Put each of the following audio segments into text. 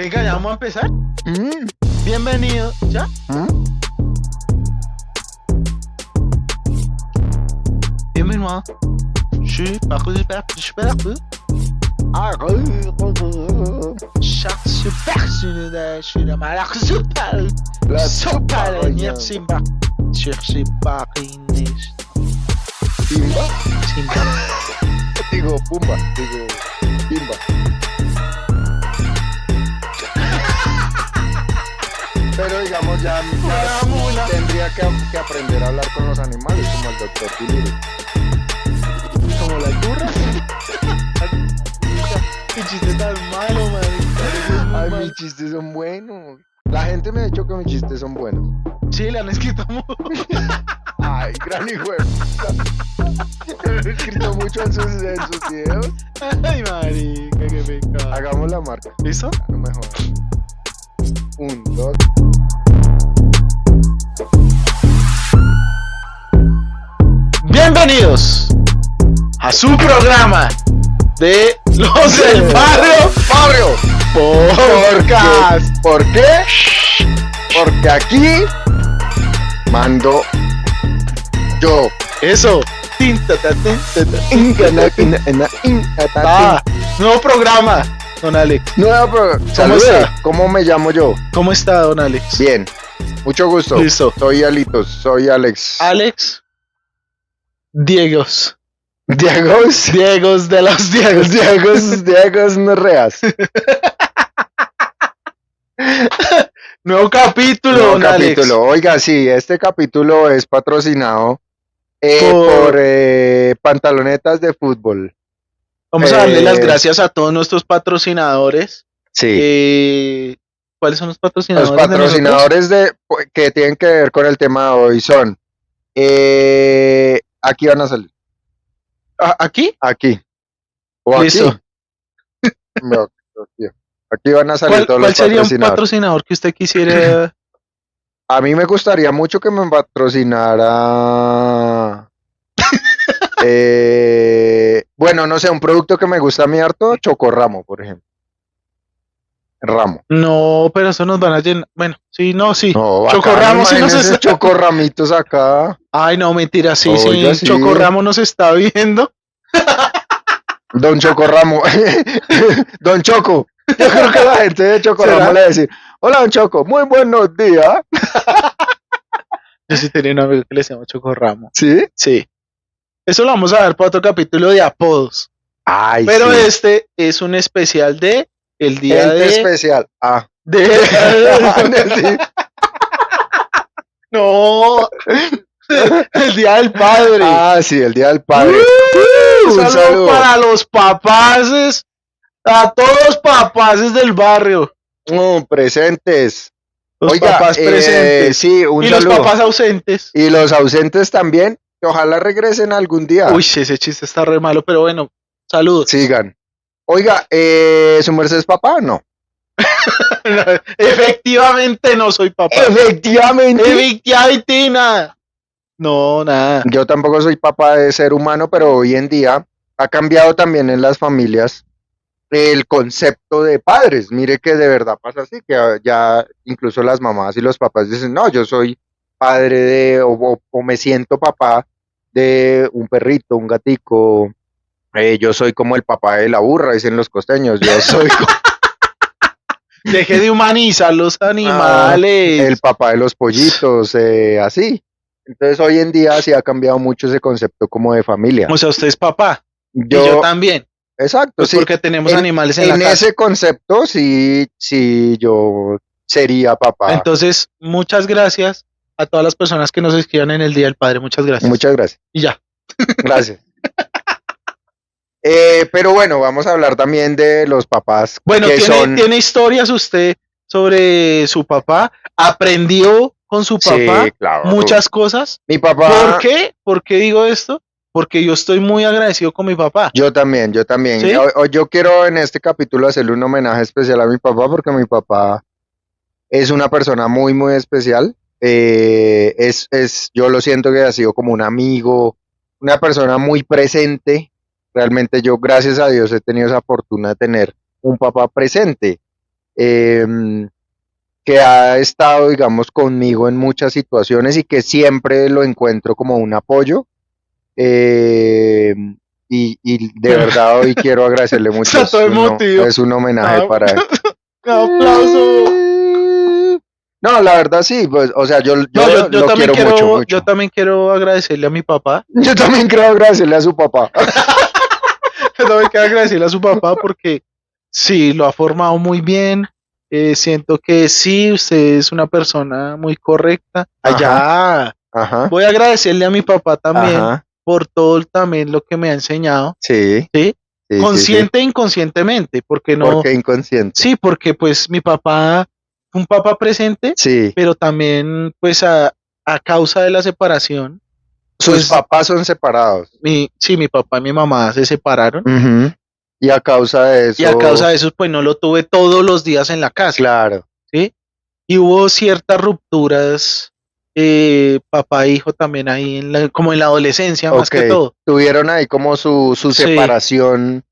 Venga, ya vamos a empezar. Mm, Bienvenido. ¿Ya? mm. Bienvenido. Super. La Super. reina. Simba. Simba. Pimba, Simba. digo Pumba, digo Pimba. Pero digamos ya Mula. tendría que aprender a hablar con los animales como el doctor Dolittle. Como la turra. Qué chiste tan malo, man. Ay, mis chistes son buenos. La gente me ha dicho que mis chistes son buenos. Sí, le han escrito Ay, gran hijo de puta. He escrito mucho en sus videos. Ay, marica, qué pecado. Hagamos la marca. ¿Listo? No me jodas. 1, 2. Bienvenidos a su programa de Los del Barrio ¡Barrio! Podcast. ¿Por qué? Porque aquí mando yo. Eso. Ah, nuevo programa, don Alex. Nueva Salude. está? ¿Cómo me llamo yo? ¿Cómo está, don Alex? Bien. Mucho gusto. Listo. Soy Alitos. Soy Alex. Alex Diegos. Diegos. Diegos de los Diegos. Diegos Norreas. Nuevo capítulo, Nuevo don Alex. capítulo. Oiga, sí, este capítulo es patrocinado Por- por pantalonetas de fútbol. Vamos a darle las Eh, gracias a todos nuestros patrocinadores. Sí. ¿Cuáles son los Los patrocinadores? de nosotros? patrocinadores que tienen que ver con el tema de hoy son. Aquí van a salir. ¿Aquí? Aquí. O aquí. Listo. No, aquí van a salir ¿Cuál, todos cuál los sería un patrocinadores. patrocinador que usted quisiera? A mí me gustaría mucho que me patrocinara. Bueno, no sé, un producto que me gusta a mí harto, Chocorramo, por ejemplo. Ramo. No, pero eso nos van a llenar. Bueno, sí, no, sí. No, Chocorramo sí nos imagínense está. chocorramitos acá. Ay, no, mentira, sí, Oiga, sí. sí. Chocorramo nos está viendo. Don Chocorramo. Don Choco. Yo creo que la gente de Chocorramo ¿Será? le va a decir: hola, Don Choco, muy buenos días. Yo sí tenía un amigo que le llama Chocorramo. ¿Sí? Sí. Eso lo vamos a ver para otro capítulo de apodos. Ay, Pero sí. este es un especial de el día Gente de. especial. Ah. de no. El día del padre. Ah, sí, el Día del Padre. Un Un saludo saludo. para los papaces, a todos los papaces del barrio. Presentes. Los Oiga, papás presentes. sí, un Y los saludo. papás ausentes. Y los ausentes también, que ojalá regresen algún día. Uy, ese chiste está re malo, pero bueno, saludos. Sigan. Oiga, ¿su merced es papá o no? Efectivamente no soy papá. Efectivamente. Efectivamente nada. No, nada. Yo tampoco soy papá de ser humano, pero hoy en día ha cambiado también en las familias el concepto de padres. Mire que de verdad pasa así, que ya incluso las mamás y los papás dicen: no, yo soy padre de, o me siento papá de un perrito, un gatico. Yo soy como el papá de la burra, dicen los costeños. Yo soy Deje de humanizar los animales. el papá de los pollitos, así. Entonces hoy en día sí ha cambiado mucho ese concepto como de familia. O sea, usted es papá. Y Yo, yo también. exacto, Pues sí. porque tenemos animales en la casa. ese concepto sí yo sería papá. Entonces, muchas gracias a todas las personas que nos escriban en el Día del Padre. Muchas gracias. Muchas gracias. Y ya. Gracias. Pero bueno, vamos a hablar también de los papás. Bueno, que ¿tiene historias usted sobre su papá? ¿Aprendió con su papá Sí, claro. muchas cosas? Mi papá. ¿Por qué? ¿Por qué digo esto? Porque yo estoy muy agradecido con mi papá. Yo también. ¿Sí? Yo quiero en este capítulo hacerle un homenaje especial a mi papá porque mi papá es una persona muy, muy especial. Yo lo siento que ha sido como un amigo, una persona muy presente. Realmente yo, gracias a Dios, he tenido esa fortuna de tener un papá presente. em, que ha estado, digamos, conmigo en muchas situaciones y que siempre lo encuentro como un apoyo. Y de verdad hoy quiero agradecerle mucho. Está todo emotivo. Es un homenaje Ah, para él. aplauso. No, la verdad sí, pues, o sea, yo No, lo quiero mucho, yo mucho. también quiero agradecerle a mi papá. Yo también creo agradecerle a su papá. Yo también quiero agradecerle a su papá porque sí, lo ha formado muy bien. Siento que sí, usted es una persona muy correcta. Ajá, Allá ajá, voy a agradecerle a mi papá también ajá, por todo también lo que me ha enseñado, sí, ¿sí? sí, sí, sí. Consciente e inconscientemente, porque ¿Por no, qué inconsciente? sí, porque pues mi papá fue un papá presente, Sí, pero también pues a causa de la separación, sus pues papás son separados. sí, mi papá y mi mamá se separaron Ujú. Y a causa de y a causa eso, de eso pues no lo tuve todos los días en la casa, claro, ¿sí? Y hubo ciertas rupturas, papá e hijo también ahí, como en la adolescencia más ok. que todo. Tuvieron ahí como su Sí, separación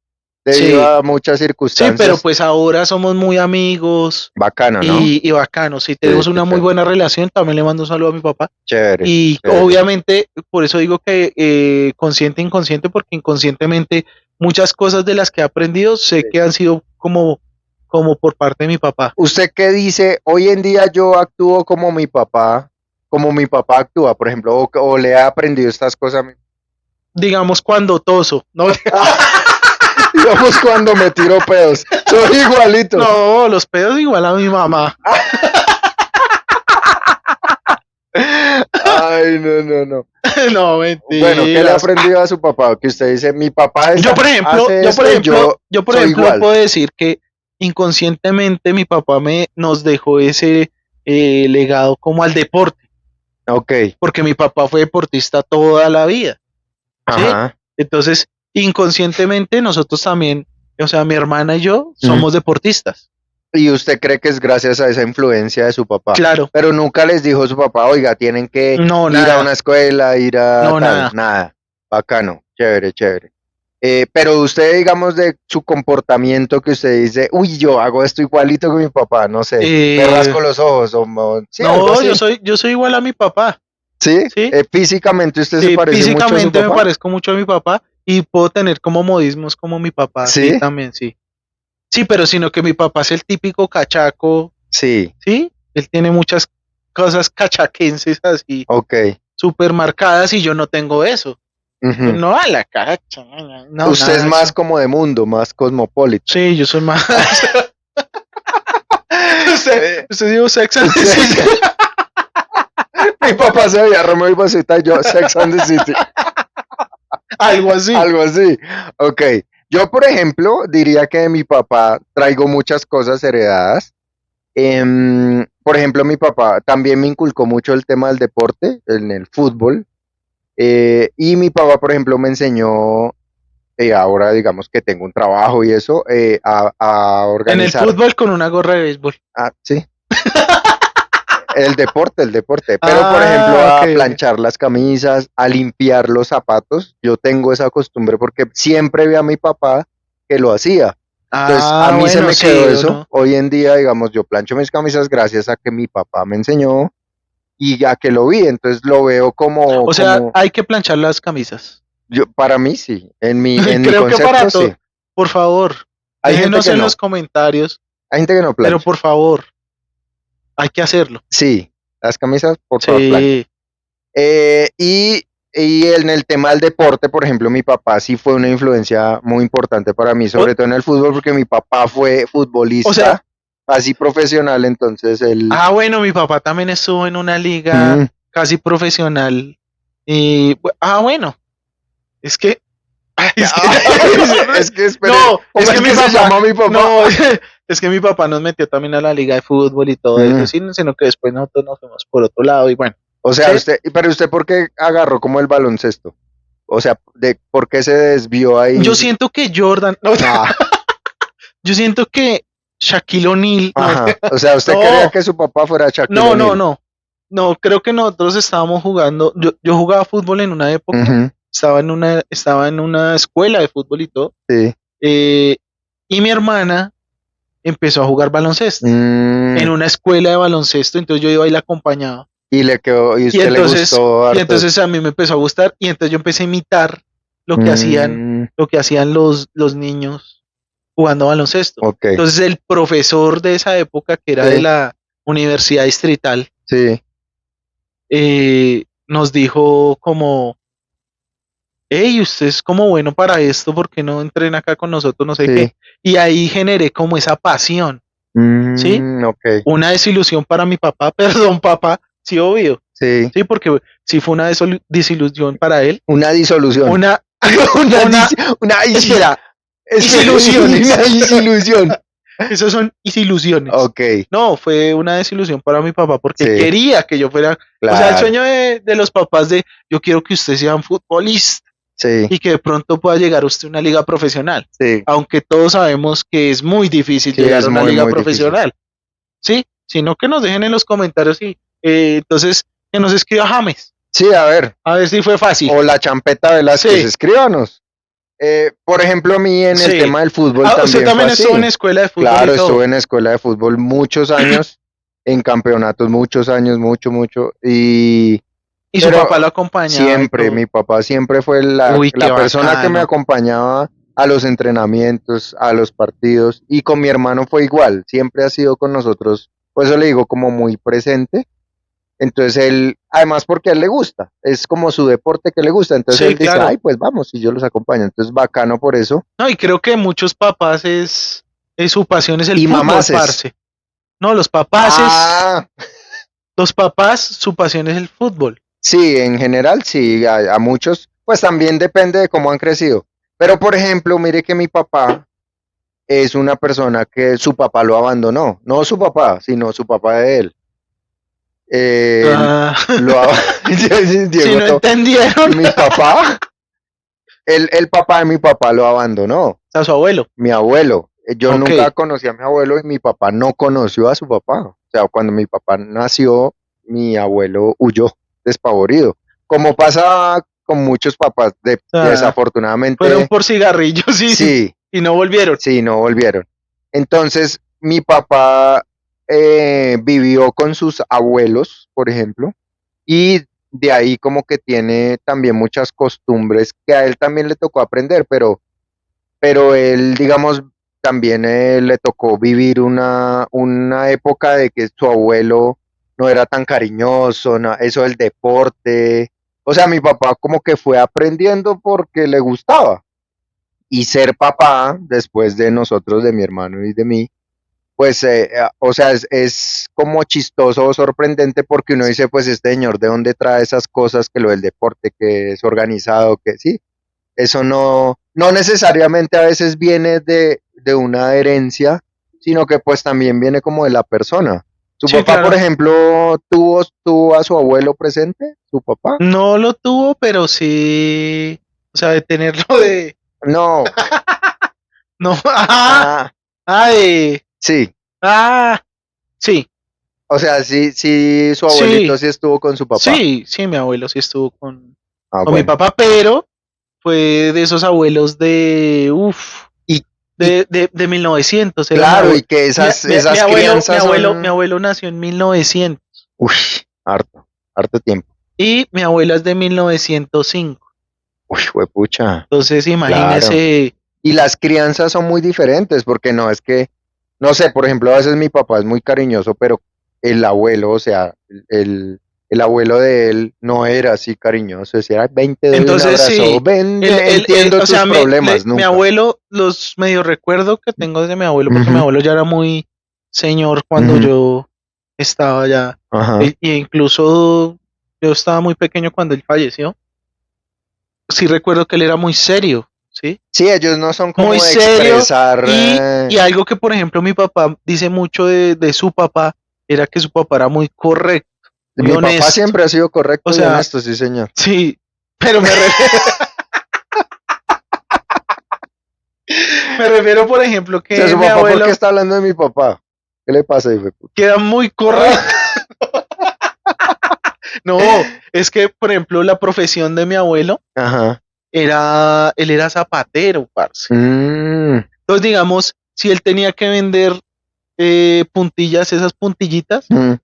debido sí, a muchas sí, pero circunstancias. pues ahora somos muy amigos Bacano, ¿no? y bacanos, sí, Sí, tenemos qué una muy chévere. buena relación, también le mando un saludo a mi papá. Chévere, Y chévere. obviamente, por eso digo que consciente, inconsciente, porque inconscientemente muchas cosas de las que he aprendido sé Sí. que han sido como por parte de mi papá. ¿Usted qué dice? Hoy en día yo actúo como mi papá actúa, por ejemplo, o le ha aprendido estas cosas a mí. Digamos cuando toso, ¿no? Digamos cuando me tiro pedos. Soy igualito. No, los pedos igual a mi mamá. Ay, no, no, no. No, Bueno, ¿qué le ha mentiras. aprendido a su papá? Que usted dice, mi papá hace esto y Yo por soy ejemplo igual. puedo decir que inconscientemente mi papá nos dejó ese legado como al deporte, Ok, porque mi papá fue deportista toda la vida, ¿sí? ajá. Entonces, inconscientemente nosotros también, o sea, mi hermana y yo Mm. somos deportistas. Y usted cree que es gracias a esa influencia de su papá. Claro, Pero nunca les dijo su papá, oiga, tienen que no, ir a una nada, escuela, ir a no, tal, nada. nada. Bacano, chévere, chévere. Pero usted, digamos, de su comportamiento que usted dice, uy, yo hago esto igualito que mi papá, no sé, me Eh, rasco los ojos, sí, algo no, así. yo soy igual a mi papá, ¿Sí? ¿sí? Físicamente usted se Sí, parece mucho a su físicamente me papá. parezco mucho a mi papá y puedo tener como modismos como mi papá, sí, Sí, también, sí. Sí, pero sino que mi papá es el típico cachaco, sí, ¿sí? Él tiene muchas cosas cachaquenses así, ok. súper marcadas y yo no tengo eso. Yo Ujú. no a la cacha, no, Usted es nada de más eso. como de mundo, más cosmopolita. Sí, yo soy más. Eh, Usted dijo Sex and the sí. City. Mi papá se veía Romeo y Rosita y yo Sex and the City. Algo así. Algo así. Ok. Yo, por ejemplo, diría que de mi papá traigo muchas cosas heredadas. Por ejemplo, mi papá también me inculcó mucho el tema del deporte, en el fútbol. Y mi papá, por ejemplo, me enseñó, ahora digamos que tengo un trabajo y eso, a En el organizar. fútbol con una gorra de béisbol. Ah, sí, el deporte. Pero, por ejemplo, Ah, ok, a ok. planchar las camisas, a limpiar los zapatos. Yo tengo esa costumbre porque siempre vi a mi papá que lo hacía. Entonces, a Ah, mí se bueno, me quedó sí, eso. uno. Hoy en día, digamos, yo plancho mis camisas gracias a que mi papá me enseñó y a que lo vi. Entonces, lo veo O sea, hay que planchar las camisas. yo, para mí sí. En mi Creo que para concepto, todo. sí. Por favor, Hay gente déjenos que en no. los comentarios, Hay gente que no pero plancha. por favor, hay que hacerlo. Sí, las camisas, por favor, plancha. Sí. Eh, y, y en el tema del deporte, por ejemplo, mi papá sí fue una influencia muy importante para mí, O, sobre todo en el fútbol, porque mi papá fue o sea, futbolista, así profesional, entonces él... bueno, mi papá también estuvo en una liga Mm, casi profesional. Y, bueno, es que, es que, es que espere, no, ¿cómo es que es mi que se papá, llama mi papá? no, es que mi papá nos metió también a la liga de fútbol y todo eso, Mm, sí, sino que después nosotros nos fuimos por otro lado y bueno, o sea, sí, pero usted, ¿por qué agarró como el baloncesto? O sea, ¿por qué se desvió yo ahí? siento que Jordan, no, Ah, yo siento que Shaquille O'Neal, no, ajá, o sea, usted quería no, que su papá fuera Shaquille no, no, O'Neal. no, no, creo que nosotros estábamos jugando, yo jugaba fútbol en una época, Ujú, estaba en una escuela de fútbol y todo, sí, eh, y mi hermana empezó a jugar baloncesto en una escuela de baloncesto, entonces yo iba y la acompañaba. Y le quedó, y Y usted le entonces, gustó y harto. entonces a mí me empezó a gustar y entonces yo empecé a imitar lo que hacían, lo que hacían los niños jugando baloncesto. Ok, Entonces el profesor de esa época, que era de sí, la Universidad Distrital, sí, nos dijo como, hey, usted es como bueno para esto, ¿por qué no entrena acá con nosotros? No sé qué. sí. Y ahí generé como esa pasión, ¿sí? Ok, Una desilusión para mi papá, perdón, papá, sí, obvio, sí. sí, porque sí fue una desilusión para él. Una disolución. Una, Una, una, espera, una desilusiones. disilusión. Esas son desilusiones. Ok, No, fue una desilusión para mi papá porque sí, quería que yo fuera, o sea, el claro, sueño de los papás de yo quiero que usted sea un futbolista sí, y que de pronto pueda llegar usted a una liga profesional, sí, aunque todos sabemos que es muy difícil sí, llegar es a una muy, liga muy difícil. profesional, ¿sí? Sino que nos dejen en los comentarios y entonces que nos escriba James, Sí, a ver si fue fácil. o la champeta Velázquez, Sí, escríbanos. Por ejemplo, a mí en el sí. tema del fútbol Ah, usted también fue también estuvo en así. escuela de fútbol y Claro, todo. estuve en escuela de fútbol muchos años, en campeonatos muchos años, mucho, mucho, Y su pero papá lo acompañaba y siempre, todo. mi papá siempre fue la, Uy, qué la persona que me bacano. acompañaba a los entrenamientos, a los partidos, y con mi hermano fue igual, siempre ha sido con nosotros, por eso le digo como muy presente. Entonces él, además porque a él le gusta, es como su deporte que le gusta, entonces Sí, él dice, claro. ay, pues vamos, y yo los acompaño, entonces bacano por eso. No, y creo que muchos papás es su pasión es el Y fútbol, mamaces, parce. No, ah, los papás, su pasión es el fútbol. sí, en general sí, a muchos, pues también depende de cómo han crecido. Pero por ejemplo, mire que mi papá es una persona que su papá lo abandonó, no su papá, sino su papá de él. Él Ah, lo si Diego no todo, entendieron, mi papá, el papá de mi papá lo abandonó. a su abuelo. Mi abuelo, yo Ok. nunca conocí a mi abuelo y mi papá no conoció a su papá. O sea, cuando mi papá nació, mi abuelo huyó despavorido. Como pasa con muchos papás, O sea, fueron desafortunadamente, por cigarrillos sí, y no volvieron. sí, no volvieron. Entonces, mi papá vivió con sus abuelos, por ejemplo, y de ahí como que tiene también muchas costumbres que a él también le tocó aprender, pero él, digamos, también le tocó vivir una época de que su abuelo no era tan cariñoso, eso del deporte. O sea, mi papá como que fue aprendiendo porque le gustaba. Y ser papá, después de nosotros, de mi hermano y de mí, pues, o sea, es como chistoso o sorprendente porque uno dice, pues, este señor, ¿de dónde trae esas cosas que lo del deporte, que es organizado, que sí? Eso no necesariamente a veces viene de una herencia, sino que pues también viene como de la persona. Su Sí, papá, por claro. ejemplo, tuvo a su abuelo presente, su papá. No lo tuvo, pero sí, o sea, de tenerlo de, No, no, ah, ah, de, sí, ah, sí, o sea, sí, sí, su abuelito sí, sí estuvo con su papá. sí, sí, mi abuelo sí estuvo Ah, con mi bueno. papá, pero fue de esos abuelos Y, y de 1900, era mi claro, abuelo. y que Mi esas abuelo, crianzas mi son, abuelo nació en 1900 uy, harto, harto tiempo. y mi abuela es de 1905. Uy, pucha, Entonces, claro. imagínese, Y las crianzas son muy diferentes, porque no es que, no sé, por ejemplo, a veces mi papá es muy cariñoso, pero el abuelo, o sea, el abuelo de él no era así cariñoso, decía, "Ay, ven, te doy un entonces abrazo, sí, ven, entiendo o tus sea, problemas, mi nunca. abuelo, los medio recuerdo que tengo de mi abuelo, porque mi Ujú, abuelo ya era muy señor cuando ujú, yo estaba allá, ajá. y incluso yo estaba muy pequeño cuando él falleció. Sí recuerdo que él era muy serio, ¿sí? Sí, ellos no son Muy como de serio expresar, y algo que, por ejemplo, mi papá dice mucho de su papá, era que su papá era muy correcto, muy mi papá honesto. siempre ha sido O correcto y sea, honesto, sí, señor. sí, pero me refiero, por ejemplo, O sea, que su mi papá, ¿por qué abuelo está hablando de mi papá? ¿Qué le pasa, hijo de puta? queda muy correcto. No, es que, por ejemplo, la profesión de mi abuelo Ajá. él era zapatero, parce. Mm, Entonces, digamos, si él tenía que vender puntillas, esas puntillitas, Mm,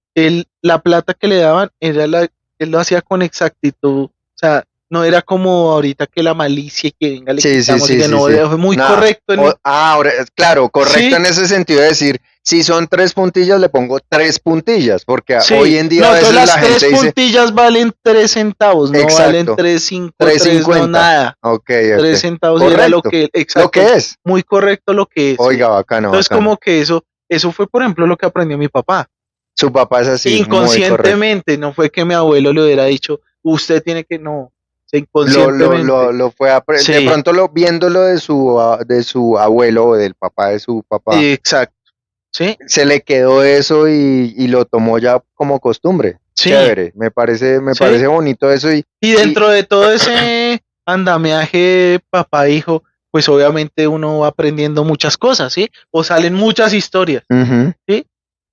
la plata que le daban él lo hacía con exactitud, o sea, no era como ahorita que la malicia y que venga le sí, sí, quitamos y sí, que sí, no, sí. fue muy Nada. correcto Ahora, claro, correcto sí, en ese sentido de decir, si son 3 puntillas, le pongo 3 puntillas, porque hoy sí, en día no, a entonces veces las la tres gente dice, puntillas valen 3 centavos, no valen exacto, 3.5, tres 3, no cincuenta. nada, Ok, ok. 3 centavos y era lo Correcto. que, Lo exacto, que es. muy correcto lo que es, sí. Oiga, bacano, Entonces bacano. como que eso fue por ejemplo lo que aprendió mi papá. Su papá es así, muy correcto. Inconscientemente, no fue que mi abuelo le hubiera dicho, usted tiene que, no, o sea, inconscientemente. Lo fue de Sí, pronto viéndolo de su abuelo o del papá de su papá, exacto, sí, se le quedó eso y lo tomó ya como costumbre. sí, Chévere, me sí. parece bonito eso Y y dentro de todo ese andamiaje papá-hijo, pues obviamente uno va aprendiendo muchas cosas, ¿sí? O salen muchas historias, ujú. ¿sí?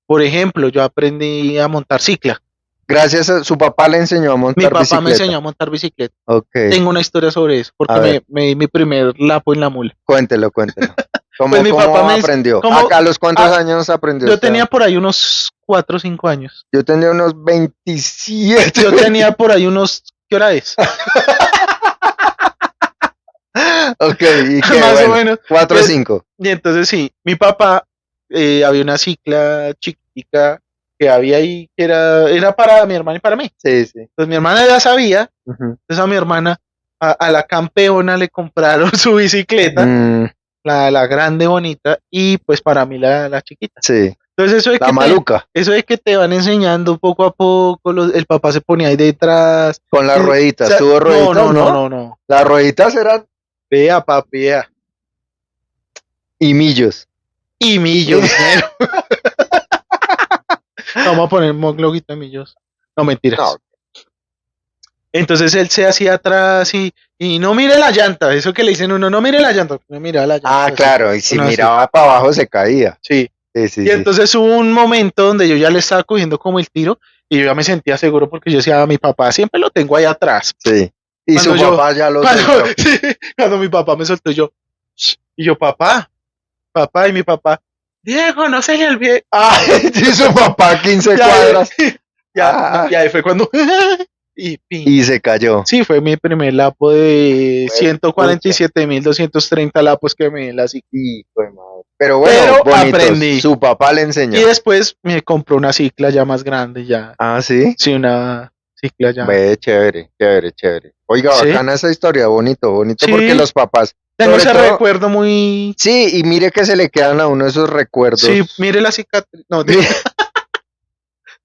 Por ejemplo, yo aprendí a montar cicla. Gracias a su papá le enseñó a Mi montar papá me enseñó bicicleta. a montar bicicleta. Ok, Tengo una historia sobre eso, a porque ver, me di mi primer lapo en la mula. cuéntelo, cuéntelo. Pues mi papá ¿Cómo aprendió? como, ¿Acá a los cuántos ah, años aprendió yo usted? tenía por ahí unos 4 o 5 años. Yo tenía unos 27, Yo 20. tenía por ahí unos, ¿qué hora es? Ok, ¿y qué? Más o Bueno, menos. Y, 4 o 5. y entonces sí, mi papá, había una cicla chiquitica que había ahí que era para mi hermana y para mí. Sí, sí. Pues mi hermana ya sabía, Ujú. entonces a mi hermana, a la campeona le compraron su bicicleta, Mm, la grande bonita, y pues para mí la chiquita. sí, Entonces la maluca, eso de que te van enseñando poco a poco, el papá se ponía ahí detrás. con las O rueditas. sea, ¿Tuvo no, rueditas, no, no, no? no, no. Las rueditas eran Vea, papi, vea. y millos. Y millos, mero. Vamos a poner un loguito de millos. No, No. mentiras. Entonces él se hacía atrás y no mire la llanta. Eso que le dicen uno, no mire la llanta. No mira la llanta Ah, así. claro, y si Uno así. miraba para abajo se caía. Sí. Sí, sí, Y sí, entonces hubo un momento donde yo ya le estaba cogiendo como el tiro y yo ya me sentía seguro porque yo decía, "Ah, mi papá siempre lo tengo ahí atrás". sí. Y Cuando su yo, papá ya lo cuando, soltó. sí, cuando mi papá me soltó, yo, y yo, papá, y mi papá, Diego, no se le olvide. Ah, Y su papá 15 y ahí, cuadras. ya, no, Ah, y ahí fue cuando, y pin. y se cayó. Sí, fue mi primer lapo de Pues, pucha. 147.230 lapos que me di en la cicla. Hijo de madre. Pero bueno, Pero bonitos. aprendí. Su papá le Y enseñó. después me compró una cicla ya más grande, ya. Ah, sí. Sí, una cicla ya. Ve, chévere, chévere, chévere. Oiga, Sí, bacana esa historia, bonito, bonito porque sí, los papás, tengo sobre ese todo, recuerdo muy. sí, y mire que se le quedan a uno esos Sí, recuerdos, mire la cicatriz. No,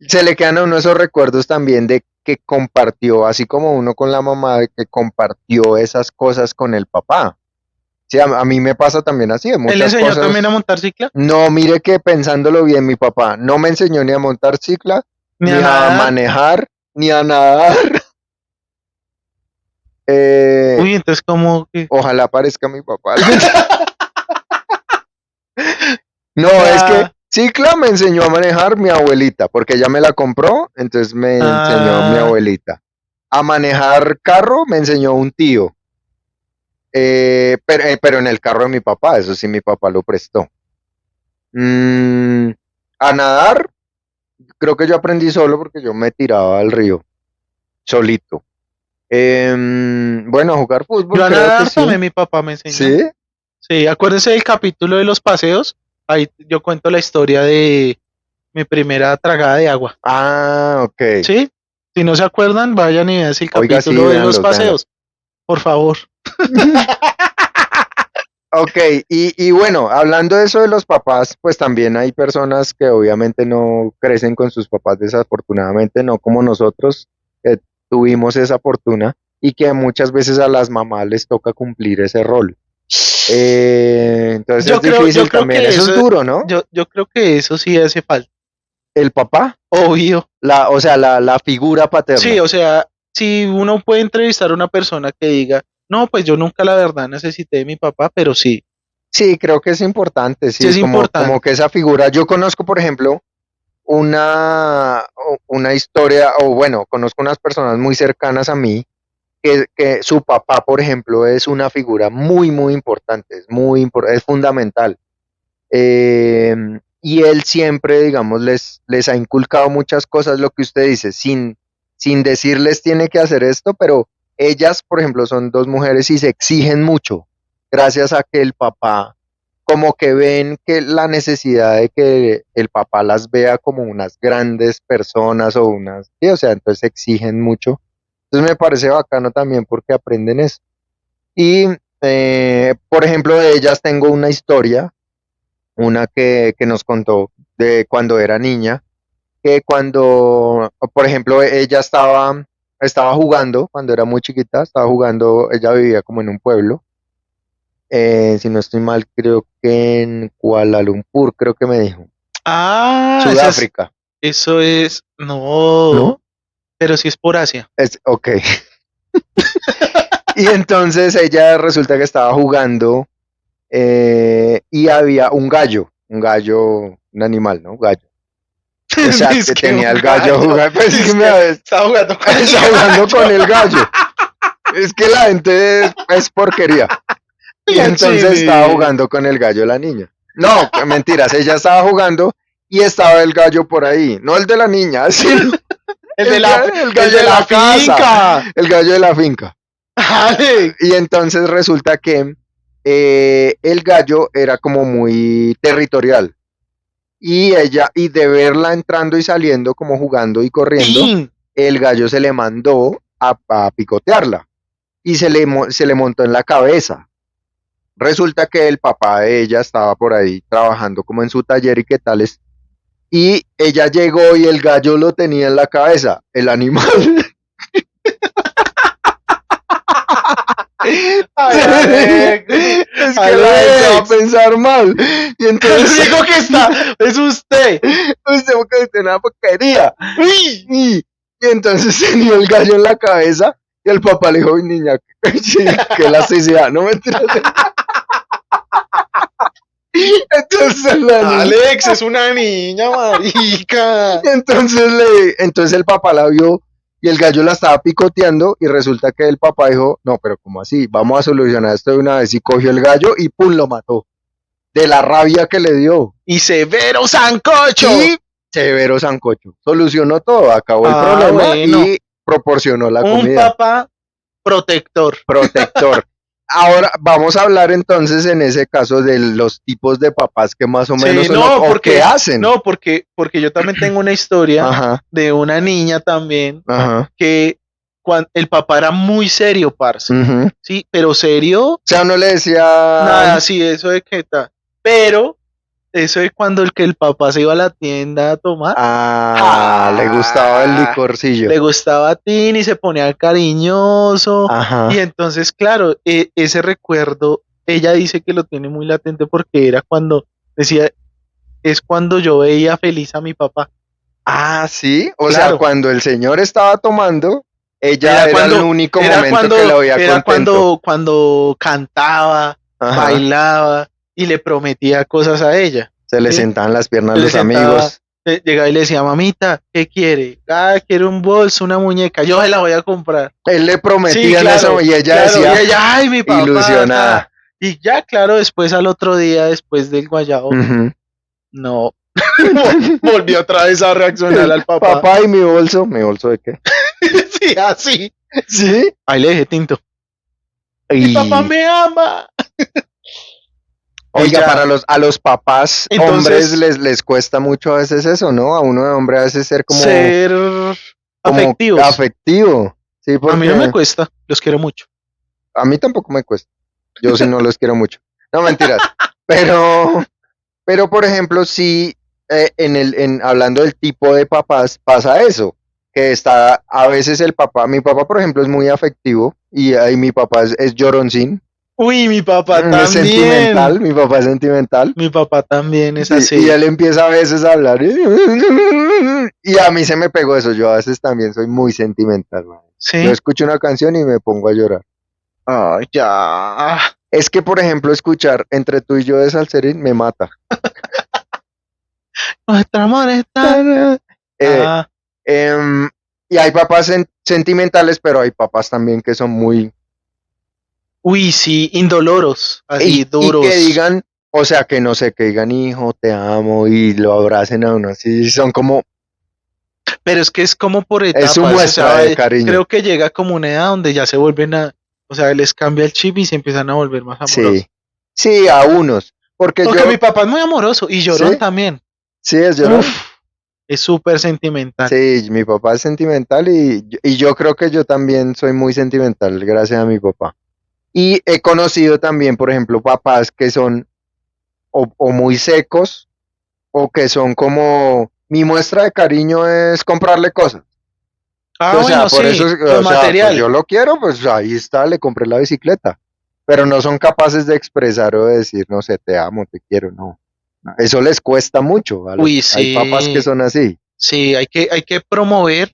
se le quedan a uno esos recuerdos también de que compartió, así como uno con la mamá, de que compartió esas cosas con el papá. Sí, a mí me pasa también así, de él le muchas enseñó también a cosas. montar cicla, No, mire que pensándolo bien, mi papá no me enseñó ni a montar cicla, ni a ni a nadar. manejar, ni a nadar. Eh, Uy, entonces como que. ojalá parezca mi papá algún día. No, es que Ah, cicla me enseñó a manejar mi abuelita, porque ella me la compró, entonces me enseñó mi ah, abuelita. A manejar carro me enseñó un tío, pero en el carro de mi papá, eso sí mi papá lo prestó. Mm, a nadar, creo que yo aprendí solo porque yo me tiraba al río, solito. Bueno, a jugar fútbol, yo a creo que nadar también sí. mi papá me enseñó. ¿Sí? Sí, acuérdense del capítulo de los paseos. Ahí yo cuento la historia de mi primera tragada de agua. Ah, ok. ¿Sí? Si no se acuerdan, vayan y vean el Oiga, sí, capítulo de los véanlos, véanlos. paseos, por favor. Ok, y bueno, hablando de eso de los papás, pues también hay personas que obviamente no crecen con sus papás desafortunadamente, no como nosotros que tuvimos esa fortuna y que muchas veces a las mamás les toca cumplir ese rol. Entonces es Yo difícil creo también, que eso es eso, duro, ¿no? yo creo que eso sí hace falta. El papá, Obvio. o sea, la figura Sí, paterna. o sea, si uno puede entrevistar a una persona que diga, no, pues yo nunca la verdad necesité de mi papá, pero sí, Sí, creo que es importante, sí sí, es como que importante. esa figura, yo conozco, por ejemplo, una historia, o bueno, conozco unas personas muy cercanas a mí, que su papá, por ejemplo, es una figura muy, muy importante, es fundamental. Eh, y él siempre, digamos, les ha inculcado muchas cosas, lo que usted dice, sin decirles tiene que hacer esto, pero ellas, por ejemplo, son dos mujeres y se exigen mucho, gracias a que el papá, como que ven que la necesidad de que el papá las vea como unas grandes personas o unas, sí, o sea, entonces se exigen mucho. Entonces me parece bacano también porque aprenden eso. Y, por ejemplo, de ellas tengo una historia, una que nos contó de cuando era niña, que cuando, por ejemplo, ella estaba jugando, cuando era muy chiquita, estaba jugando, ella vivía como en un pueblo, si no estoy mal, creo que en Kuala Lumpur, creo que me dijo, Ah, Sudáfrica, eso es, no, ¿no? pero sí es por Asia. Ok. Y entonces ella resulta que estaba jugando y había un gallo, un animal, ¿no? Un gallo. O sea, Dice que un tenía el gallo gallo, jugando, pues es que dice me que estaba jugando con el está jugando con el gallo. Es que la gente es porquería. Y la entonces estaba chimbi. jugando con el gallo la niña. No, mentiras, ella estaba jugando y estaba el gallo por ahí. No el de la niña, sino el El gallo de de la la casa, finca. el gallo de la finca. Alex. Y entonces resulta que el gallo era como muy territorial. Y ella, y de verla entrando y saliendo, como jugando y corriendo, Tin. el gallo se le mandó a picotearla y se le montó en la cabeza. Resulta que el papá de ella estaba por ahí trabajando como en su taller y qué tales. Y ella llegó y el gallo lo tenía en la cabeza, el animal. Ay, Alex. Es que la gente va a Alex. pensar mal. Y El entonces, único que está es usted. usted porque usted una porquería. Uy. Y entonces tenía el gallo en la cabeza y el papá le dijo, "Uy, niña, qué elasticidad, no me entiendes". Entonces la niña, Alex es una niña, marica. entonces el papá la vio y el gallo la estaba picoteando y resulta que el papá dijo, no, pero ¿cómo así? Vamos a solucionar esto de una vez y cogió el gallo y pum, lo mató. De la rabia que le dio. Y severo sancocho. Y severo sancocho. Solucionó todo, acabó el Ah, problema bueno. y proporcionó la Un comida. papá protector. Protector. Ahora vamos a hablar entonces en ese caso de los tipos de papás que más o menos Sí, son no, o que hacen. porque yo también tengo una historia Ajá, de una niña también ajá. que el papá era muy serio, parce. Ujú. O Sí, pero serio, sea, uno le decía, nada, sí, eso de que tal. Pero eso de cuando el papá se iba a la tienda a tomar, le gustaba el ¡ah! licorcillo. Le gustaba a Tin y se ponía cariñoso. Y Ajá. entonces, claro, ese recuerdo, ella dice que lo tiene muy latente porque era cuando decía, es cuando yo veía feliz a mi papá. Sí. O sea, Claro, cuando el señor estaba tomando, ella era era el cuando, único era momento que cuando, lo veía era contento. cuando cantaba, Ajá. bailaba y le prometía cosas a ella. Se le ¿Sí? sentaban las piernas Se le los sentaba, amigos. llegaba y le decía, mamita, ¿qué quiere? Ah, quiere un bolso, una muñeca, yo se la voy a comprar. Él le Sí, prometían eso claro, y ella claro. Y decía, ella, ay, mi papá, ta. ilusionada. Y ya, claro, después al otro día, después del guayao, Ujú. no, volvió otra vez a reaccionar al papá. Papá, ¿y mi bolso de qué? Sí, así. Sí. Ahí le dejé tinto. Mi papá Y me ama. Y oiga, ya, a los papás hombres entonces, les cuesta mucho a veces eso, ¿no? A uno de hombre a veces ser ser como afectivos. afectivo. Sí, A mí no me porque cuesta, los quiero mucho. a mí tampoco me cuesta. Yo sí no los quiero mucho. No, mentiras. Pero, pero por ejemplo, sí, hablando del tipo de papás, pasa eso, que está a veces el papá, mi papá, por ejemplo, es muy afectivo y mi papá es lloroncín, Uy, mi papá es también. sentimental, mi papá es sentimental. Mi papá también es Sí, y así. él empieza a veces a hablar y a mí se me pegó eso, yo a veces también soy muy sentimental, man. Yo Sí. escucho una canción y me pongo a llorar. Ay, ya. Es que, por ejemplo, escuchar Entre tú y yo de Salserín me mata. Nuestro amor está. Eh, Ah, em, y hay papás sentimentales, pero hay papás también que son muy... uy, sí, indoloros, así, Y que duros. digan, O sea, que no sé, que digan hijo, te amo y lo abracen a uno así, son como, Pero es que es como por es su etapas, o muestra sea, de cariño. creo que llega como una edad donde ya se vuelven o sea, les cambia el chip y se empiezan a volver más Sí, amorosos. sí, a unos, porque Porque mi yo, papá es muy amoroso y llorón sí, también. sí, es Uf, llorón. es súper sentimental. Sí, mi papá es sentimental y yo creo que yo también soy muy sentimental gracias a mi papá. Y he conocido también, por ejemplo, papás que son o muy secos o que son como, mi muestra de cariño es comprarle cosas. Ah, O sea, bueno, por eso, sí, lo o sea, pues material. yo lo quiero, pues ahí está, le compré la bicicleta. Pero no son capaces de expresar o de decir, no sé, te amo, te quiero, no. Eso les cuesta mucho Uy, hay papás que sí, son así. sí, hay que promover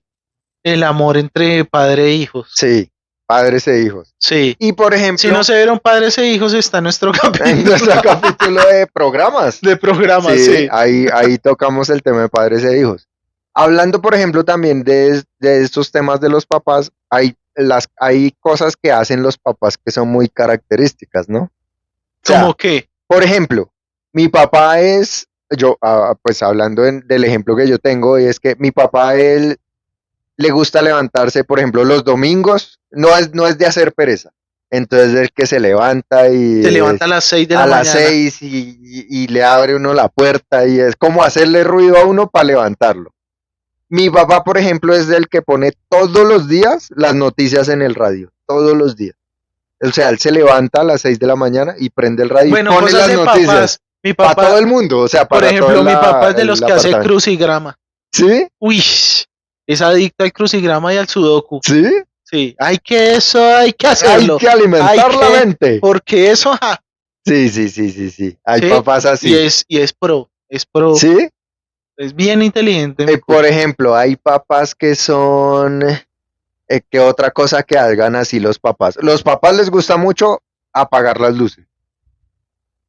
el amor entre padre e hijos. Sí, padres e hijos. Sí. Y por Si no ejemplo, se vieron padres e hijos, está nuestro en capítulo nuestro capítulo de programas, de programa, sí, sí. ahí tocamos el tema de padres e hijos. Hablando, por ejemplo, también de estos temas de los papás, hay cosas que hacen los papás que son muy características, ¿no? O ¿Cómo sea, qué? por ejemplo, mi papá es, pues hablando del ejemplo que yo tengo, y es que mi papá, él le gusta levantarse, por ejemplo, los domingos, no es de hacer pereza. Entonces, el que se levanta Se levanta a las 6 de a la las mañana. 6 y le abre uno la puerta y es como hacerle ruido a uno para levantarlo. Mi papá, por ejemplo, es el que pone todos los días las noticias en el radio, todos los días. O sea, él se levanta a las 6 de la mañana y prende el radio y Bueno, pone cosas las de noticias papás. Mi para todo papá, el mundo, o sea, por para todo ejemplo, mi papá es de los el que hace apartamento. crucigrama. ¿Sí? Uy, es adicto al crucigrama y al sudoku. ¿Sí? Sí, hay que Hay hacerlo. que Hay alimentar la que, mente. porque eso, ja, Sí, sí, sí, sí, sí. Hay sí, papás y así. es pro, ¿Sí? es bien inteligente, mi Por cucho. ejemplo, hay papás que son, ¿qué otra cosa que hagan así los papás? Los papás les gusta mucho apagar las luces.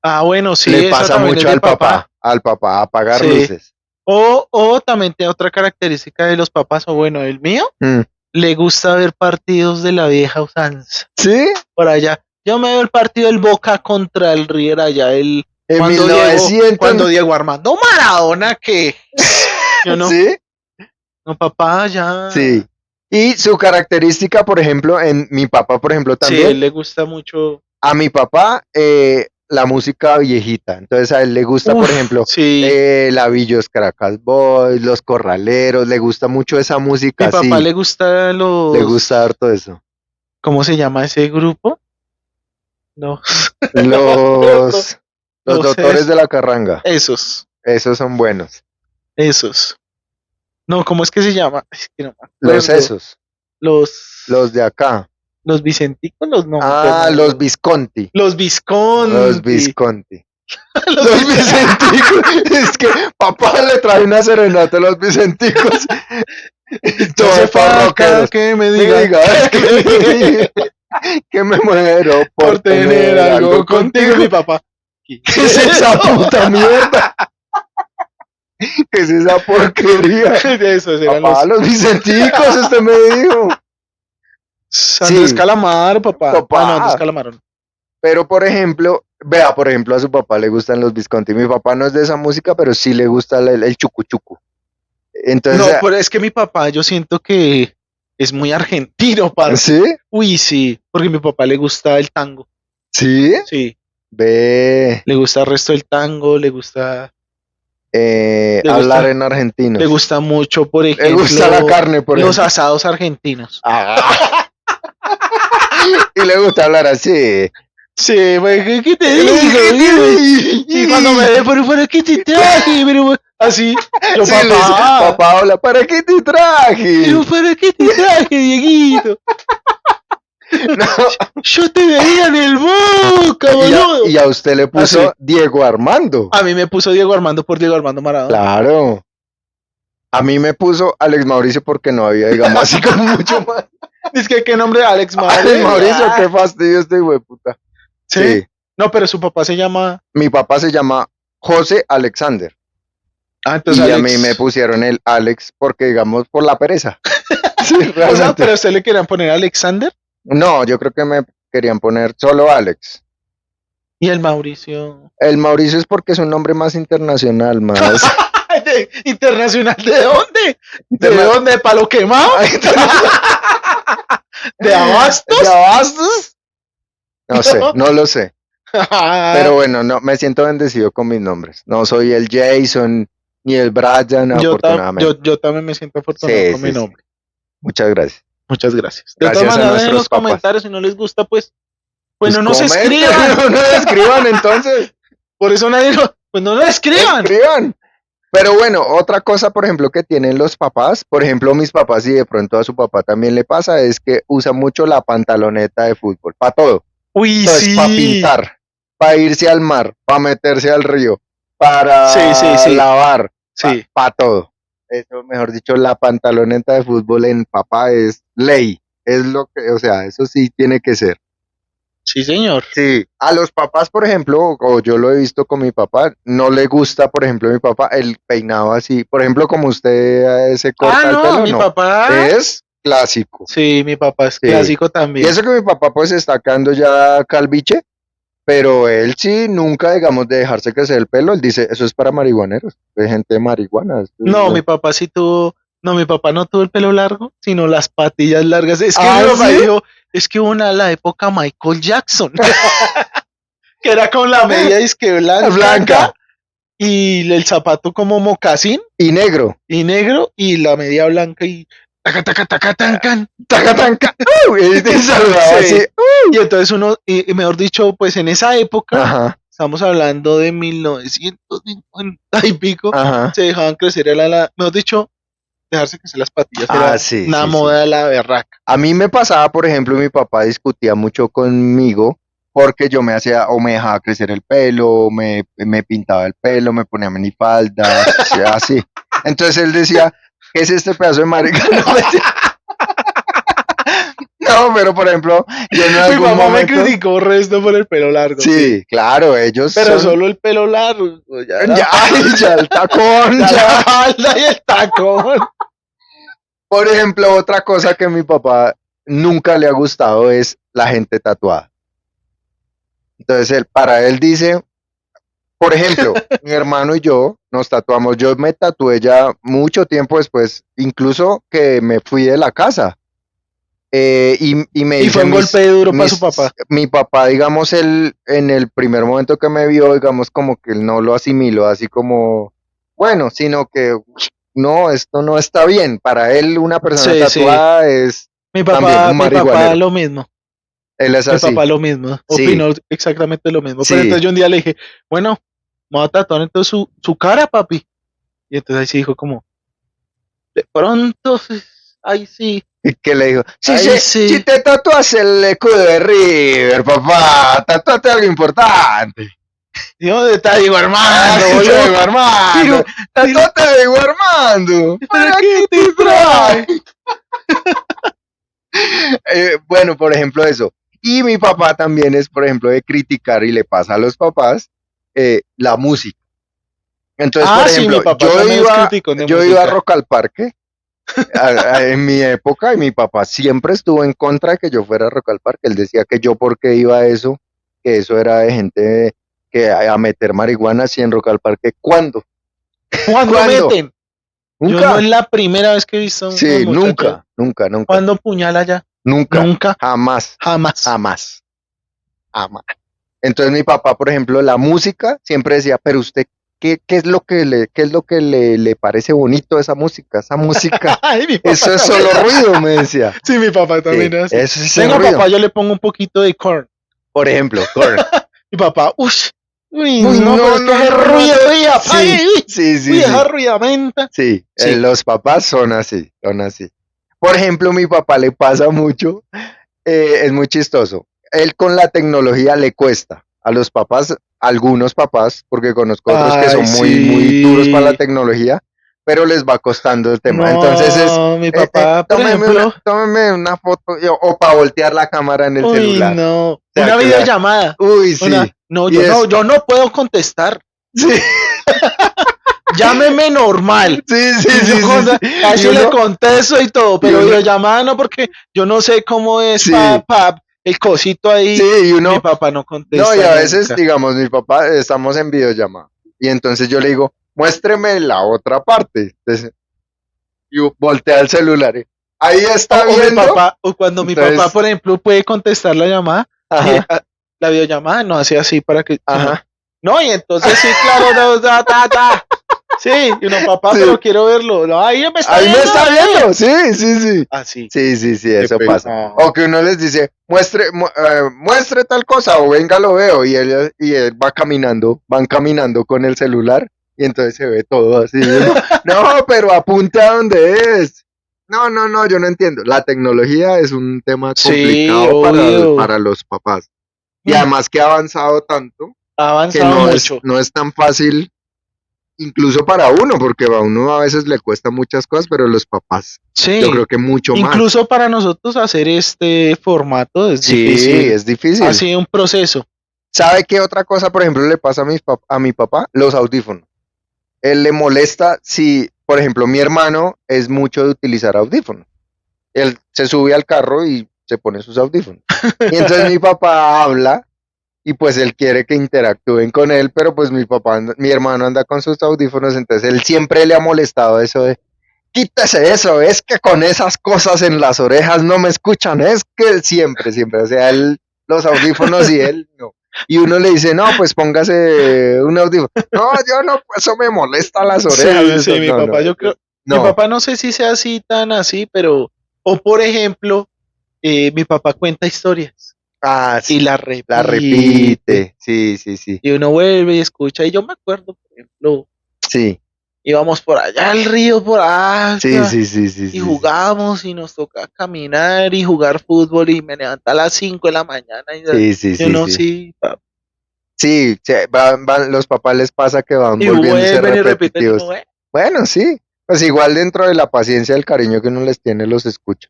Ah, bueno, sí, Le eso pasa también es mucho de papá. al papá apagar Sí. luces. O también tiene otra característica de los papás, o bueno, el mío, Mm. le gusta ver partidos de la vieja usanza. ¿Sí? Por allá. Yo me veo el partido del Boca contra el River allá, En cuando 1900, Diego Armando Maradona, que yo no, ¿sí? no, papá, ya. Sí. Y su característica, por ejemplo, en mi papá, por ejemplo, Sí, también, él le gusta mucho. a mi papá, la música viejita. Entonces a él le gusta, por Uf, ejemplo, sí. la Villos Caracas Boys, Los Corraleros, le gusta mucho esa música Mi papá así, le gusta le gusta harto eso. ¿cómo se llama ese grupo? No, no me acuerdo. Los, los No sé, doctores de la carranga, esos, esos son buenos. esos. No, ¿cómo es que se llama? Es que no me Los acuerdo. esos, los Los, de acá. los Vicenticos, no, pues Ah, no, los Visconti. los Los Visconti, Visconti. los Los Vicen- Vicenticos. Es que papá le trae una serenata a los Vicenticos. No hace Todos falta rockeros. que me Me digas digas que me quiere que me muero por por tener tener algo algo contigo, contigo. mi papá. ¿Qué ¿Qué es es esa eso? puta mierda? ¿Qué es esa porquería? Esos eran Papá, los Vicenticos, usted me dijo. Andrés Sí, Calamaro, papá. Ah, no, Andrés papá. Calamaro. No. Pero por ejemplo, vea, por ejemplo, a su papá le gustan los Visconti. Mi papá no es de esa música, pero sí le gusta el chucu chucu. Entonces, No, pero es que mi papá, yo siento que es muy argentino, parce. ¿sí? Uy, sí, porque a mi papá le gusta el tango. ¿Sí? Sí, Ve, le gusta el resto del tango, le hablar gusta, en le argentinos. gusta mucho, por Le gusta la ejemplo, carne, por los ejemplo. asados argentinos. Ah, y le gusta hablar así. Sí, güey, ¿qué te digo? Y cuando me ve, pero ¿para qué te traje? Pero, así, yo, Sí, le dice, papá, papá, hola, ¿para qué te traje? pero ¿para qué te traje, Dieguito? No, Yo te veía en el Boca, boludo. y a usted le puso Así. Diego Armando. A mí me puso Diego Armando por Diego Armando Maradona. Claro. A mí me puso Alex Mauricio porque no había, digamos, así como mucho más. Es que qué nombre, Alex Alex Mauricio. Mauricio, Ah, qué fastidio este hijo de puta. ¿sí? Sí. No, pero su papá se llama. Mi papá se llama José Alexander. Ah, entonces Y a mí me Alex. pusieron el Alex porque, digamos, por la pereza. Sí, O sea, realmente. pero a usted le querían poner Alexander. No, yo creo que me querían poner solo Alex. Y el Mauricio. El Mauricio es porque es un nombre más internacional, más. ¿Internacional de dónde? ¿De Interna- dónde? ¿De Palo Quemado? ¿De ¿De Abastos? Abastos? No sé, no lo sé. Pero bueno, no, me siento bendecido con mis nombres. No soy el Jason ni el Brian, afortunadamente. yo también me siento afortunado Sí, con mi sí, sí. nombre. Muchas gracias. Muchas gracias. De todas Gracias a maneras, en nuestros los papás. comentarios, si no les gusta, pues no nos comenten, escriban. no nos escriban entonces. Por eso nadie no, pues no nos escriban. Escriban. Pero bueno, otra cosa, por ejemplo, que tienen los papás, por ejemplo, mis papás, y de pronto a su papá también le pasa, es que usa mucho la pantaloneta de fútbol, para todo. Uy, Entonces, para sí. pintar, para irse al mar, para meterse al río, Sí, para sí. lavar, Sí. para todo. Eso, mejor dicho, la pantaloneta de fútbol en papá es ley. Es lo que, o sea, eso sí tiene que ser. Sí, señor. Sí, a los papás, por ejemplo, o yo lo he visto con mi papá, no le gusta, por ejemplo, a mi papá el peinado así, por ejemplo, como usted se corta el No, pelo, mi no, papá. es clásico. Sí, mi papá es Sí. clásico Y también. eso que mi papá pues está sacando ya calviche, pero él sí nunca, digamos, de dejarse crecer el pelo, él dice, eso es para marihuaneros, de gente de marihuana. No, mi papá sí tuvo. No, mi papá no tuvo el pelo largo, sino las patillas largas. Es que ¿Ah, mi papá sí? dijo, es que hubo la época Michael Jackson, que era con la media disque blanca y el zapato como mocasín Y negro. y negro y la media blanca y taca, taca, taca, tan, can. Taca, tanca. Y te saludaba Sí. así. Y entonces uno, y mejor dicho, pues en esa época, Ajá, estamos hablando de 1950 y pico, ajá. se dejaban crecer mejor dicho, dejarse crecer las patillas Ah, era sí, una sí, moda sí. de la berraca. A mí me pasaba, por ejemplo, mi papá discutía mucho conmigo porque yo me hacía o me dejaba crecer el pelo, o me pintaba el pelo, me ponía minifaldas, o sea, así. Entonces él decía, ¿qué es este pedazo de marica? No, pero por ejemplo, yo en Mi algún papá me momento... criticó resto por el pelo largo. Sí, claro, ellos Pero son... solo el pelo largo, ya la Ya, ya el tacón, ya la ya. falda y el tacón. Por ejemplo, otra cosa que a mi papá nunca le ha gustado es la gente tatuada. Entonces, para él dice, por ejemplo, mi hermano y yo nos tatuamos. Yo me tatué ya mucho tiempo después, incluso que me fui de la casa. Y me Y hice fue un golpe duro para su mis- papá. Mi papá, digamos, él en el primer momento que me vio, digamos, como que él no lo asimiló así como, bueno, sino que no, esto no está bien. Para él, una persona Sí, sí. tatuada es también un Mi papá marihuanero. lo mismo. Él es Mi así. papá lo mismo. Sí. Opinó exactamente lo mismo. Sí. Pero entonces yo un día le dije, bueno, me voy a tatuar entonces su cara, papi. Y entonces ahí sí dijo como, de pronto, ahí sí. Y que le dijo, Ay, sí. si te tatuas el escudo de River, papá, tatuate algo importante. Dios, te digo, Armando, Te boludo. digo, Armando, tatuate a Diego Armando. ¿Para qué te trae? Bueno, por ejemplo, eso. Y mi papá también es, por ejemplo, de criticar y le pasa a los papás la música. Entonces, por Sí, mi ejemplo, papá también es criticón de yo música. iba a Rock al Parque en mi época y mi papá siempre estuvo en contra de que yo fuera a Rock al Parque. Él decía que yo por qué iba a eso, que eso era de gente que a meter marihuana así en Rock al Parque. ¿Cuándo? ¿Cuándo ¿Cuándo? meten? Yo ¿Nunca? no es la primera vez que he visto a un Sí, muchacho. nunca. ¿Cuándo puñala ya? Nunca. Nunca. Jamás. Jamás. Entonces mi papá, por ejemplo, la música siempre decía, pero usted, ¿qué es lo que le parece bonito a esa música? Esa música, Ay, mi papá eso es también. solo ruido, me decía. Sí, mi papá también Sí, es así. eso es Venga, ruido. papá, yo le pongo un poquito de corn. Por ejemplo, Korn. Mi papá, uy, Uy, no, pero es que ese ruido, uy, apague, uy, sí. esa ruidamenta. Sí, Sí. los papás son así. Por ejemplo, mi papá le pasa mucho, es muy chistoso. Él con la tecnología le cuesta. A los papás, algunos papás, porque conozco otros que son muy duros para la tecnología, pero les va costando el tema. No, Entonces es, mi papá, por ejemplo, tómeme una foto o para voltear la cámara en el uy, celular. no, O sea, una que videollamada. Uy, sí. No, Y yo no puedo contestar. Sí. Llámeme normal. Sí. Así Y le uno- contesto y todo, pero uno- videollamada no, porque yo no sé cómo es Sí. para el cosito ahí. Sí, y Mi uno, papá no contesta. no, y a veces, nunca. digamos, mi papá, estamos en videollamada. Y entonces yo le digo, muéstreme la otra parte. Entonces, y voltea el celular. Ahí está O mi viendo. papá, o cuando mi papá, Entonces, por ejemplo, puede contestar la llamada, ajá, la videollamada no hace así para que, sino, ajá. no, y entonces sí, claro, no, ta. Sí, y uno, papá, Sí, pero quiero verlo. No, ahí me está ahí me viendo, está viendo. Sí, sí, sí. así. Sí, sí, sí, Qué eso pasa. O que uno les dice, muestre tal cosa, o venga, lo veo, y él va caminando, van caminando con el celular, y entonces se ve todo así. Uno, no, pero apunta a donde es. No, no, no, yo no entiendo. La tecnología es un tema Sí, complicado obvio. para los papás. Y Mm, además que ha avanzado tanto Ha que avanzado mucho. no es tan fácil, incluso para uno, porque a uno a veces le cuesta muchas cosas, pero los papás, yo Sí, creo que mucho más. incluso para nosotros hacer este formato es Sí, difícil. es Ha difícil. sido un proceso. ¿Sabe qué otra cosa, por ejemplo, le pasa a a mi papá? Los audífonos. Él le molesta si, por ejemplo, mi hermano es mucho de utilizar audífonos. Él se sube al carro y se pone sus audífonos. Y entonces mi papá habla y pues él quiere que interactúen con él, pero pues mi hermano anda con sus audífonos, entonces él siempre le ha molestado eso de, quítese eso, es que con esas cosas en las orejas no me escuchan, es que siempre, o sea, él, los audífonos y él no. Y uno le dice, no, pues póngase un audífono. No, yo no, pues eso me molesta las orejas, Sí, eso, sí, mi no, papá, yo creo, mi no. papá no sé si sea así, tan así, pero, o por ejemplo, mi papá cuenta historias Ah, y sí, las la repite, repite, sí, sí, sí, y uno vuelve y escucha, y yo me acuerdo, por ejemplo, sí, íbamos por allá al río, por sí, acá, sí, sí, sí, y sí, sí, jugábamos, y nos toca caminar y jugar fútbol, y me levanta a las 5 de la mañana, sí, sí, yo sí, no, sí. sí, Sí, los papás les pasa que van y volviéndose vuelven y repiten, y uno, repetitivos. Bueno, sí, pues igual dentro de la paciencia, el cariño que uno les tiene, los escucha.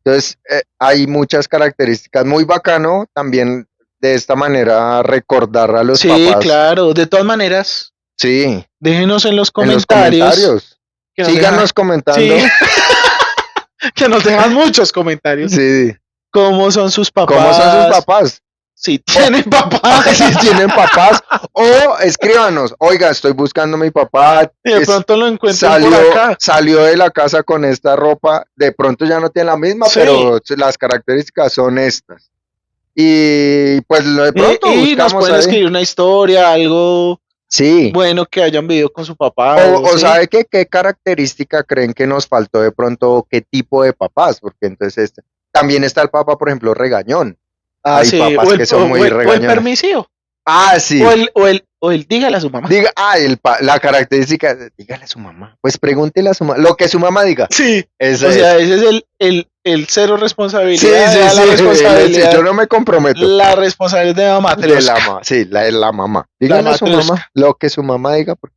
Entonces, hay muchas características muy bacano también de esta manera recordar a los sí, papás. claro, de todas maneras, Sí, déjenos en los en los comentarios, comentarios. que nos dejan, Síganos comentando. sí, que nos dejan muchos comentarios. Sí, ¿Cómo son sus ¿cómo son sus papás? papás? Si O tienen papás. si tienen papás, o escríbanos, oiga, estoy buscando a mi papá, Y de pronto lo encuentren por acá. salió de la casa con esta ropa, de pronto ya no tiene la misma, Sí. pero las características son estas. Y pues de pronto Y nos buscamos pueden ahí. escribir una historia, algo Sí. bueno que hayan vivido con su papá o O sí. sabe qué característica creen que nos faltó de pronto, o qué tipo de papás, porque entonces también está el papá, por ejemplo, regañón. Ah, Hay sí. papás que son muy O el regañones. permisivo. Ah, sí. O el dígale a su mamá. Diga, la característica, dígale a su mamá. Pues pregúntele a su mamá, lo que su mamá diga. Sí. O Esa sea, es. ese es el cero Sí, responsabilidad, sí, deja sí, la sí, yo responsabilidad. no me comprometo. La responsabilidad de la De la matrioska. mamá, sí, la mamá. La Dígale a su mamá matrioska. lo que su mamá diga, porque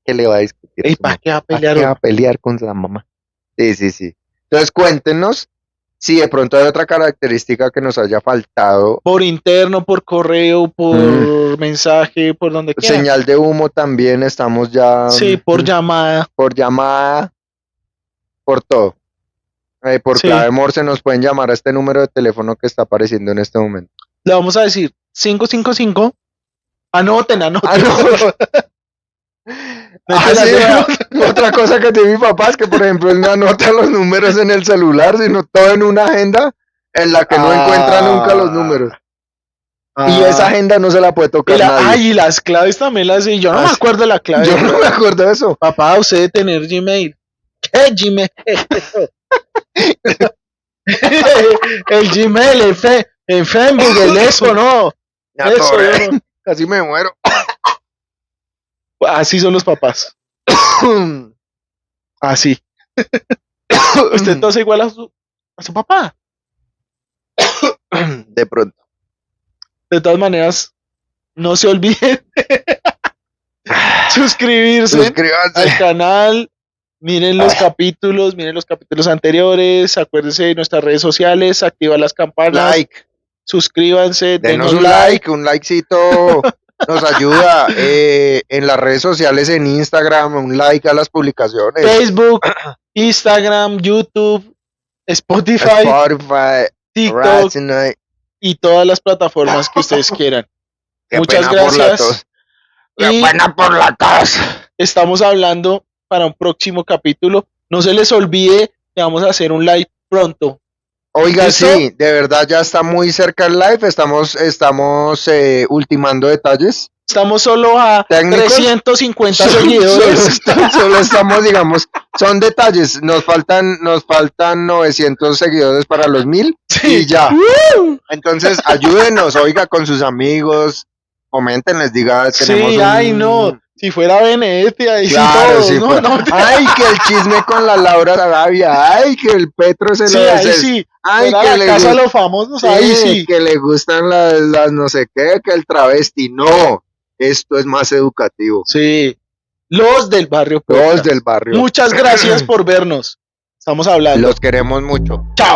le va a discutir a ¿Y su para mamá. qué va a ¿Para pelear qué va a uno? pelear con la mamá? Sí, sí, sí. Entonces cuéntenos si de pronto hay otra característica que nos haya faltado. Por interno, por correo, Mm, por mensaje, por donde quiera. señal de humo también estamos ya, Sí, por llamada. por llamada, por todo. Por Sí. clave Morse nos pueden llamar a este número de teléfono que está apareciendo en este momento. Le vamos a decir 555. Anoten, Ah, anoten. no. Ah, Métela sí, así. vea. Otra cosa que tiene mi papá es que, por ejemplo, él no anota los números en el celular, sino todo en una agenda en la que no encuentra nunca los números. Ah, Y esa ah. agenda no se la puede tocar nadie. Y las claves también las sé. Yo no me Así- acuerdo de la clave yo de no me acuerdo de eso. papá, usted debe tener Gmail. ¿Qué Gmail? El Gmail, el Facebook, el eso, no. Me Eso, atoré. yo no. Casi me muero. Así son los papás. Así. Usted tose igual a su papá. De pronto. De todas maneras, no se olviden suscribirse Suscríbanse. al canal. Miren los capítulos anteriores. Acuérdense de nuestras redes sociales. Activar las campanas. Like. Suscríbanse. Denos Denos un like. un likecito nos ayuda. En las redes sociales, en Instagram, un like a las publicaciones. Facebook, Instagram, YouTube, Spotify, Spotify, TikTok. Resonate. y todas las plataformas que ustedes quieran. Qué Muchas pena por la gracias. tos. Qué Y pena por la tos. estamos hablando para un próximo capítulo. No se les olvide que vamos a hacer un live pronto. Oiga, ¿Listo? sí, de verdad ya está muy cerca el live. Estamos ultimando detalles. Estamos solo a ¿Técnicos? 350 seguidores. Solo estamos, digamos, son detalles. Nos faltan 900 seguidores para los 1000 y ya. Entonces, ayúdenos, oiga, con sus amigos, comenten, les diga, tenemos Sí, un... ay, no. Si fuera Venecia, y Claro, sí, sí, todos, no, fue- no. Ay, que el chisme con la Laura Sarabia, ay, que el Petro se Sí, lo ahí des- sí. ay, Fuera que la le casa de gus- los famosos, sí, ahí sí. que le gustan las no sé qué, que el travesti, no, esto es más educativo. Sí. Los del barrio Los podcast. del barrio. Muchas gracias por vernos. Estamos hablando. Los queremos mucho. Chao.